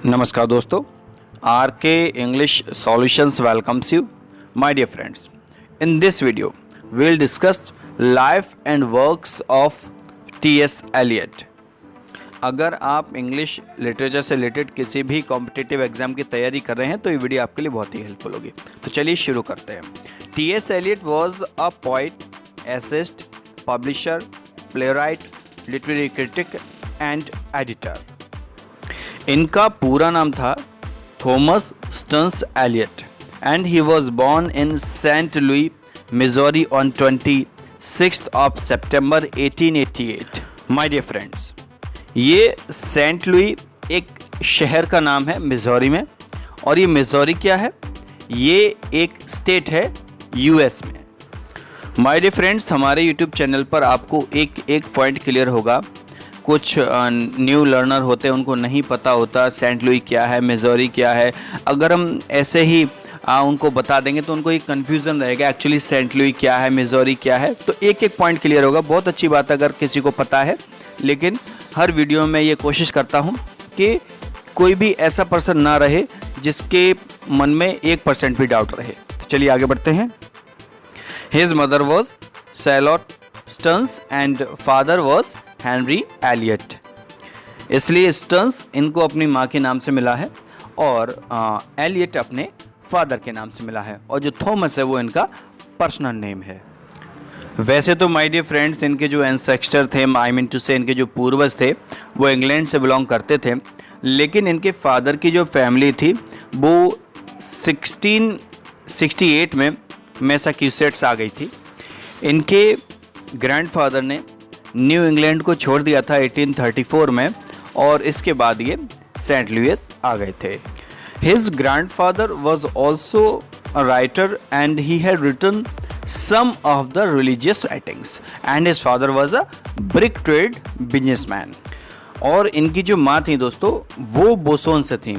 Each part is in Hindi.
नमस्कार दोस्तों, R K English solutions welcomes you my dear friends. In this video we will discuss life and works of T S. Eliot. अगर आप इंग्लिश लिटरेचर से रिलेटेड किसी भी कॉम्पिटिटिव एग्जाम की तैयारी कर रहे हैं तो ये वीडियो आपके लिए बहुत ही हेल्पफुल होगी। तो चलिए शुरू करते हैं। T S. Eliot was a poet, essayist, publisher, playwright, literary critic and editor. इनका पूरा नाम था Thomas Stearns Eliot and he was born in Saint Louis, Missouri on 26th of September 1888। My dear friends, ये सेंट लुई एक शहर का नाम है मिजोरी में, और ये मिजोरी क्या है? ये एक स्टेट है यूएस में। माय डियर फ्रेंड्स, हमारे यूट्यूब चैनल पर आपको एक पॉइंट क्लियर होगा। कुछ न्यू लर्नर होते हैं, उनको नहीं पता होता सेंट लुई क्या है, मिजोरी क्या है। अगर हम ऐसे ही उनको बता देंगे तो उनको एक कन्फ्यूज़न रहेगा एक्चुअली सेंट लुई क्या है, मिजोरी क्या है। तो एक पॉइंट क्लियर होगा। बहुत अच्छी बात अगर किसी को पता है, लेकिन हर वीडियो में ये कोशिश करता हूँ कि कोई भी ऐसा पर्सन ना रहे जिसके मन में 1% भी डाउट रहे। तो चलिए आगे बढ़ते हैं। His mother was Charlotte Stearns and father was Henry Eliot. इसलिए स्टन्स इनको अपनी माँ के नाम से मिला है और एलियट अपने फादर के नाम से मिला है, और जो थॉमस है वो इनका पर्सनल नेम है। वैसे तो माय डियर फ्रेंड्स, इनके जो एंसेस्टर थे, आई मीन टू से इनके जो पूर्वज थे, वो इंग्लैंड से बिलोंग करते थे, लेकिन इनके फादर की जो फैमिली थी वो 1668 में मैसाचुसेट्स आ गई थी। इनके ग्रैंडफादर ने न्यू इंग्लैंड को छोड़ दिया था 1834 में, और इसके बाद ये सेंट लुइस आ गए थे। His grandfather was also a writer and he had written some of the religious writings and his father was a brick trade businessman। और इनकी जो माँ थी दोस्तों वो बोसोन से थी।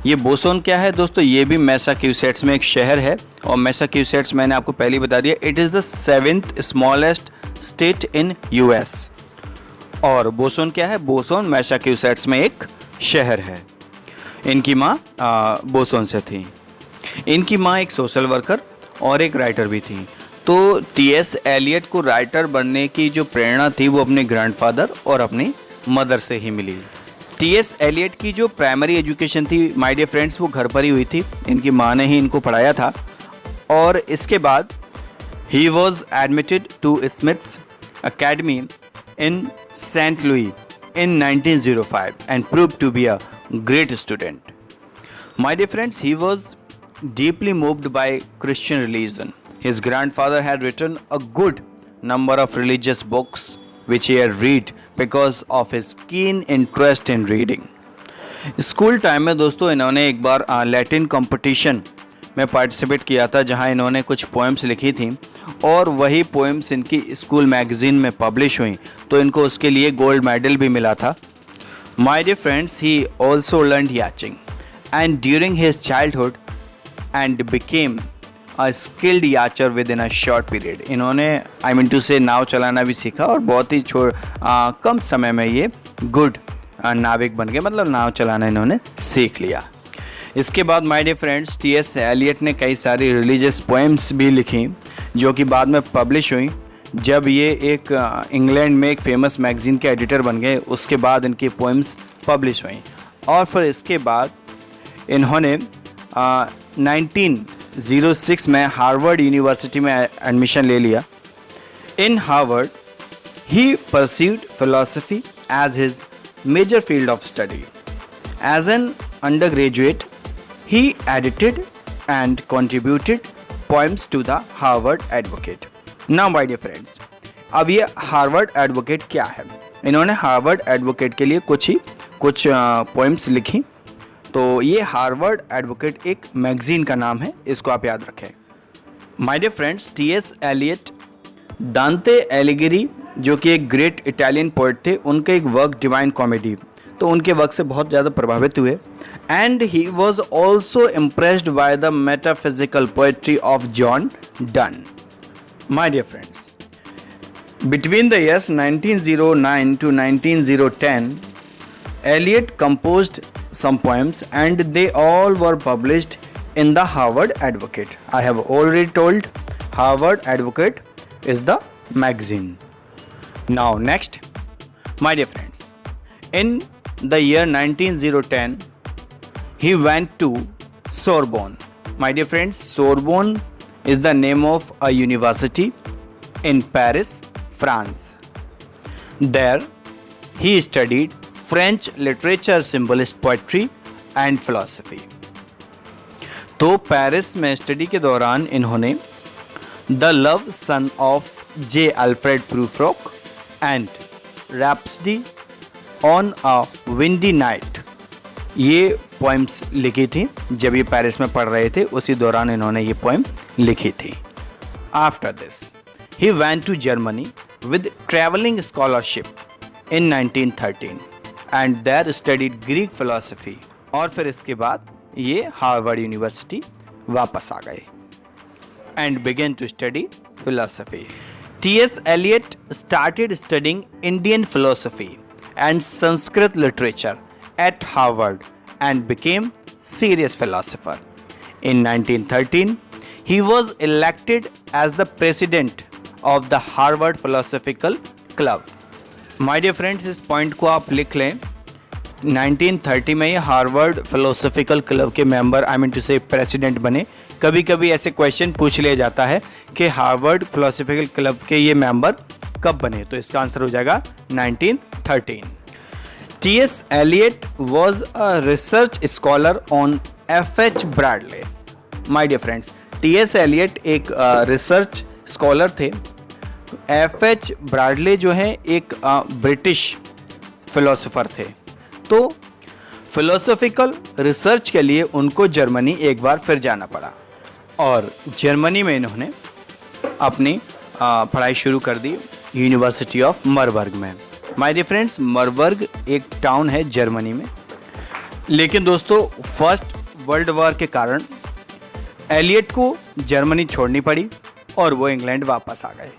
ये बोसोन क्या है दोस्तों? ये भी मैसाचुसेट्स में एक शहर है, और मैसाचुसेट्स मैंने आपको पहले बता दिया, it is the 7th smallest state in US. और बोसोन क्या है? बोसोन मैसाचुसेट्स में एक शहर है। इनकी माँ बोसोन से थी। इनकी माँ एक सोशल वर्कर और एक राइटर भी थी। तो टी.एस. एलियट को राइटर बनने की जो प्रेरणा थी वो अपने ग्रैंडफादर और अपनी मदर से ही मिली। टी.एस. एलियट की जो प्राइमरी एजुकेशन थी माय डियर फ्रेंड्स वो घर पर ही हुई थी। इनकी माँ ने ही इनको पढ़ाया था, और इसके बाद ही was admitted to Smith's academy in Saint Louis in 1905 and proved to be a great student. My dear friends, he was deeply moved by Christian religion. His grandfather had written a good number of religious books which he had read because of his keen interest in reading. School time में दोस्तों इन्होंने एक बार लैटिन कंपटीशन में पार्टिसिपेट किया था, जहां इन्होंने कुछ पोएम्स लिखी थी, और वही पोएम्स इनकी स्कूल मैगजीन में पब्लिश हुई, तो इनको उसके लिए गोल्ड मेडल भी मिला था। My dear friends, he also learned yachting and during his childhood and became a skilled yacher within a short period। इन्होंने आई मीन टू से नाव चलाना भी सीखा, और बहुत ही कम समय में ये गुड नाविक बन गए, मतलब नाव चलाना इन्होंने सीख लिया। इसके बाद my dear friends, T S. Eliot ने कई सारी रिलीजियस पोएम्स भी लिखी जो कि बाद में पब्लिश हुई। जब ये एक इंग्लैंड में एक फेमस मैगजीन के एडिटर बन गए, उसके बाद इनकी पोएम्स पब्लिश हुई, और फिर इसके बाद इन्होंने 1906 में हार्वर्ड यूनिवर्सिटी में एडमिशन ले लिया। In Harvard he pursued philosophy as his major field of study. As an undergraduate he edited and contributed poems to the Harvard Advocate. Now my dear friends, अब ये हार्वर्ड एडवोकेट क्या है? इन्होंने हार्वर्ड एडवोकेट के लिए कुछ पोएम्स लिखी। तो ये हार्वर्ड एडवोकेट एक मैगजीन का नाम है, इसको आप याद रखें। My dear friends, T S. Eliot Dante एलिगिरी जो कि एक ग्रेट इटालियन पोएट थे, उनके एक वर्क डिवाइन कॉमेडी, तो उनके वर्क से बहुत ज़्यादा प्रभावित हुए। And he was also impressed by the metaphysical poetry of John Donne. My dear friends, between the years 1909 to 1910 Eliot composed some poems and they all were published in the Harvard Advocate. I have already told Harvard Advocate is the magazine. Now next, my dear friends, in the year 19010 he went to Sorbonne. My dear friends, Sorbonne is the name of a university in Paris, France. There he studied French literature, symbolist poetry and philosophy. तो पेरिस में स्टडी के दौरान इन्होंने the love song of J Alfred Prufrock and rhapsody on a windy night ये पोएम्स लिखी थी। जब ये पेरिस में पढ़ रहे थे उसी दौरान इन्होंने ये पोएम लिखी थी। After this he went to Germany with travelling scholarship in 1913 and there studied Greek philosophy. और फिर इसके बाद ये हार्वर्ड यूनिवर्सिटी वापस आ गए and began to study philosophy. T.S. Eliot started studying Indian philosophy and Sanskrit literature at Harvard and became serious philosopher. In 1913, he was elected as the president of the Harvard Philosophical Club. My dear friends, इस पॉइंट को आप लिख लें। 1930 में ये हार्वर्ड फिलोसॉफिकल क्लब के मेंबर आई मीन टू से प्रेसिडेंट बने। कभी कभी ऐसे क्वेश्चन पूछ लिया जाता है कि हार्वर्ड फिलोसॉफिकल क्लब के ये मेंबर कब बने, तो इसका आंसर हो जाएगा 1913। T.S. Eliot was a research scholar on F.H. Bradley. My dear friends, T.S. Eliot एक रिसर्च स्कॉलर थे। F.H. Bradley जो है एक ब्रिटिश फिलोसोफर थे। तो फिलोसॉफिकल रिसर्च के लिए उनको जर्मनी एक बार फिर जाना पड़ा और जर्मनी में इन्होंने अपनी पढ़ाई शुरू कर दी यूनिवर्सिटी ऑफ मरबर्ग में। माय डियर फ्रेंड्स, मरबर्ग एक टाउन है जर्मनी में। लेकिन दोस्तों, फर्स्ट वर्ल्ड वॉर के कारण एलियट को जर्मनी छोड़नी पड़ी और वो इंग्लैंड वापस आ गए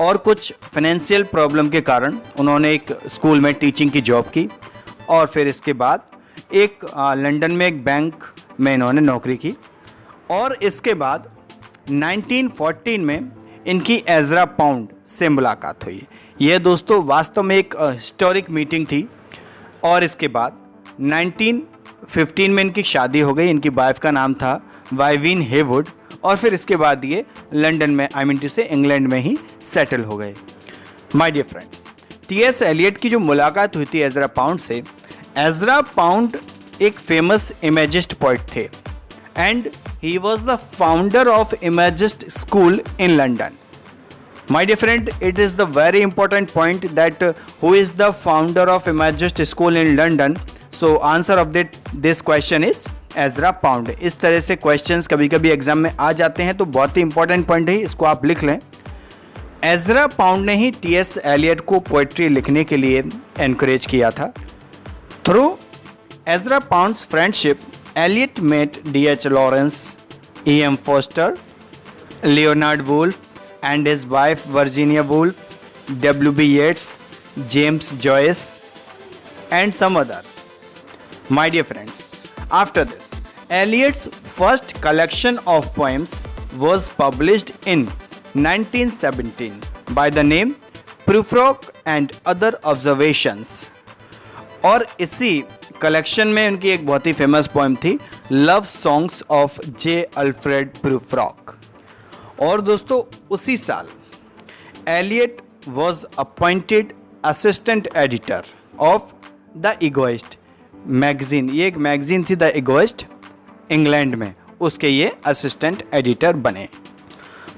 और कुछ फाइनेंशियल प्रॉब्लम के कारण उन्होंने एक स्कूल में टीचिंग की जॉब की और फिर इसके बाद एक लंदन में एक बैंक में इन्होंने नौकरी की और इसके बाद 1914 में इनकी एजरा पाउंड से मुलाकात हुई। यह दोस्तों वास्तव में एक हिस्टोरिक मीटिंग थी और इसके बाद 1915 में इनकी शादी हो गई। इनकी वाइफ का नाम था वाइविन हेवुड और फिर इसके बाद ये लंदन में आई मीन टू से इंग्लैंड में ही सेटल हो गए। My dear friends, T.S. Elliott की जो मुलाकात हुई थी एजरा पाउंड से, एजरा पाउंड एक फेमस इमेजिस्ट पोइट थे and he was the founder of imagist school in London. My dear friend, it is the very important point that who is the founder of imagist school in London. So answer of this question is Ezra Pound. इस तरह से क्वेश्चंस कभी कभी एग्जाम में आ जाते हैं तो बहुत ही इंपॉर्टेंट पॉइंट है, इसको आप लिख लें। एजरा पाउंड ने ही T.S. एलियट को पोएट्री लिखने के लिए एनकरेज किया था। Through Ezra Pound's friendship, Eliot met D.H. Lawrence, E.M. Forster, Leonard Woolf and his wife Virginia Woolf, W.B. Yeats, James Joyce and some others. My dear friends, after this, Eliot's first collection of poems was published in 1917 by the name Prufrock and Other Observations. और इसी कलेक्शन में उनकी एक बहुत ही फेमस पोएम थी love songs of J Alfred Prufrock. और दोस्तों उसी साल Eliot was appointed assistant editor of the Egoist magazine. ये एक मैगजीन थी द इगोइस्ट इंग्लैंड में, उसके ये असिस्टेंट एडिटर बने।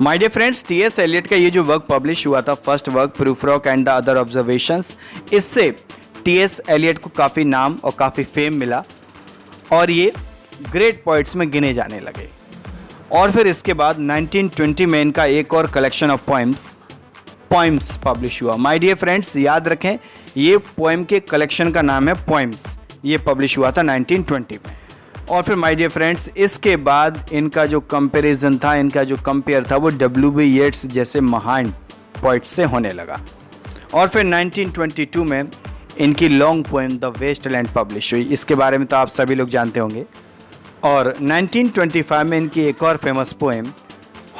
My dear friends, T.S. Eliot का ये जो वर्क पब्लिश हुआ था, first work Prufrock and the other observations, इससे T.S. एलियट को काफ़ी नाम और काफ़ी फेम मिला और ये ग्रेट पोइट्स में गिने जाने लगे। और फिर इसके बाद 1920 में इनका एक और कलेक्शन ऑफ पोइम्स पब्लिश हुआ। माय डियर फ्रेंड्स, याद रखें ये पोएम के कलेक्शन का नाम है पोइम्स। ये पब्लिश हुआ था 1920 में। और फिर माय डियर फ्रेंड्स, इसके बाद इनका जो कंपैरिजन था, इनका जो कंपेयर था, वो W.B. येट्स जैसे महान पोइट्स से होने लगा। और फिर 1922 में इनकी long poem the Waste Land publish हुई। इसके बारे में तो आप सभी लोग जानते होंगे। और 1925 में इनकी एक और famous poem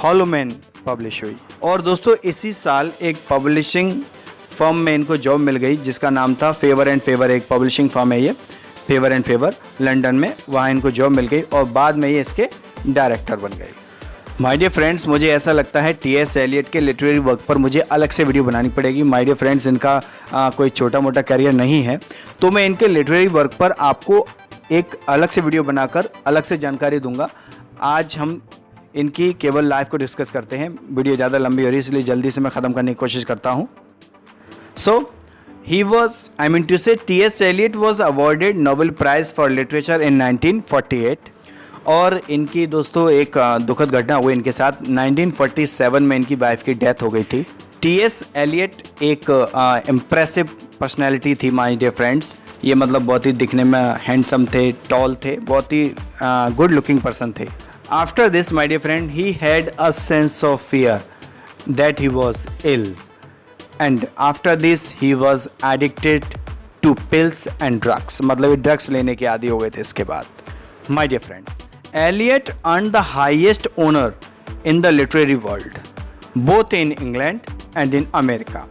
hollow man publish हुई। और दोस्तों इसी साल एक पब्लिशिंग फर्म में इनको जॉब मिल गई जिसका नाम था फेवर एंड फेवर। एक पब्लिशिंग फर्म है ये, फेवर एंड फेवर, लंदन में, वहाँ इनको जॉब मिल गई और बाद में ये इसके डायरेक्टर बन गए। माय डियर फ्रेंड्स, मुझे ऐसा लगता है टी.एस. एलियट के लिटरेरी वर्क पर मुझे अलग से वीडियो बनानी पड़ेगी। माय डियर फ्रेंड्स, इनका कोई छोटा मोटा करियर नहीं है, तो मैं इनके लिटरेरी वर्क पर आपको एक अलग से वीडियो बनाकर अलग से जानकारी दूंगा। आज हम इनकी केवल लाइफ को डिस्कस करते हैं। वीडियो ज़्यादा लंबी हो रही है इसलिए जल्दी से मैं ख़त्म करने की कोशिश करता हूँ। T.S. Eliot was awarded Nobel Prize for Literature in 1948। और इनकी दोस्तों एक दुखद घटना हुई इनके साथ। 1947 में इनकी वाइफ की डेथ हो गई थी। T.S. Eliot एक इम्प्रेसिव पर्सनैलिटी थी माय डियर फ्रेंड्स। ये मतलब बहुत ही दिखने में हैंडसम थे, टॉल थे, बहुत ही गुड लुकिंग पर्सन थे। After this my dear friend he had a sense of fear that he was ill and after this he was addicted to pills and drugs. मतलब ये ड्रग्स लेने के आदी हो गए थे इसके बाद। My dear friends, Eliot earn the highest honour in the literary world both in England and in America.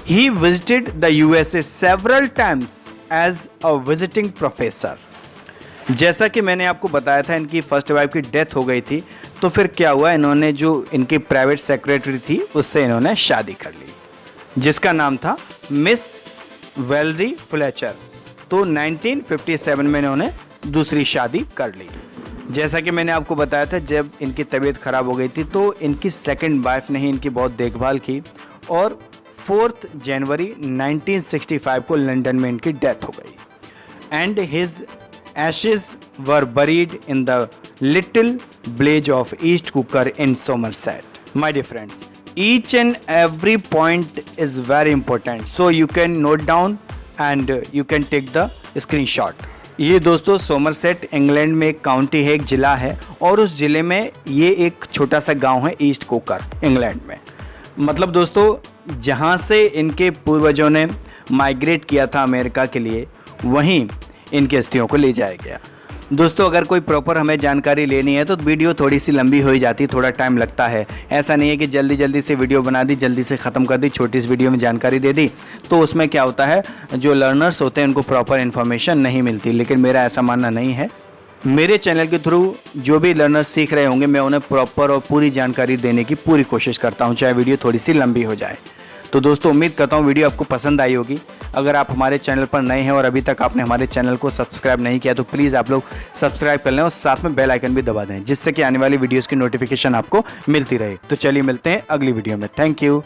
He visited the USA several times as a visiting professor। जैसा कि मैंने आपको बताया था इनकी फर्स्ट वाइफ की डेथ हो गई थी, तो फिर क्या हुआ, इन्होंने जो इनकी प्राइवेट सेक्रेटरी थी उससे इन्होंने शादी कर ली जिसका नाम था मिस वेलरी फ्लेचर। तो 1957 में इन्होंने दूसरी शादी कर ली। जैसा कि मैंने आपको बताया था जब इनकी तबीयत ख़राब हो गई थी तो इनकी सेकंड वाइफ ने ही इनकी बहुत देखभाल की और 4 जनवरी 1965 को लंदन में इनकी डेथ हो गई। And his ashes were buried in the little village of East Coker in Somerset. My dear friends, each and every point is very important, so you can note down and you can take the screenshot. ये दोस्तों सोमरसेट इंग्लैंड में एक काउंटी है, एक ज़िला है, और उस ज़िले में ये एक छोटा सा गांव है ईस्ट कुकर इंग्लैंड में। मतलब दोस्तों जहाँ से इनके पूर्वजों ने माइग्रेट किया था अमेरिका के लिए, वहीं इनकी अस्थियों को ले जाया गया। दोस्तों अगर कोई प्रॉपर हमें जानकारी लेनी है तो वीडियो थोड़ी सी लंबी हो ही जाती, थोड़ा टाइम लगता है। ऐसा नहीं है कि जल्दी जल्दी से वीडियो बना दी, जल्दी से ख़त्म कर दी, छोटी सी वीडियो में जानकारी दे दी, तो उसमें क्या होता है जो लर्नर्स होते हैं उनको प्रॉपर इन्फॉर्मेशन नहीं मिलती। लेकिन मेरा ऐसा मानना नहीं है। मेरे चैनल के थ्रू जो भी लर्नर्स सीख रहे होंगे मैं उन्हें प्रॉपर और पूरी जानकारी देने की पूरी कोशिश करता हूं, चाहे वीडियो थोड़ी सी लंबी हो जाए। तो दोस्तों उम्मीद करता हूं वीडियो आपको पसंद आई होगी। अगर आप हमारे चैनल पर नए हैं और अभी तक आपने हमारे चैनल को सब्सक्राइब नहीं किया तो प्लीज़ आप लोग सब्सक्राइब कर लें और साथ में बेल आइकन भी दबा दें जिससे कि आने वाली वीडियोज़ की नोटिफिकेशन आपको मिलती रहे। तो चलिए मिलते हैं अगली वीडियो में। Thank you.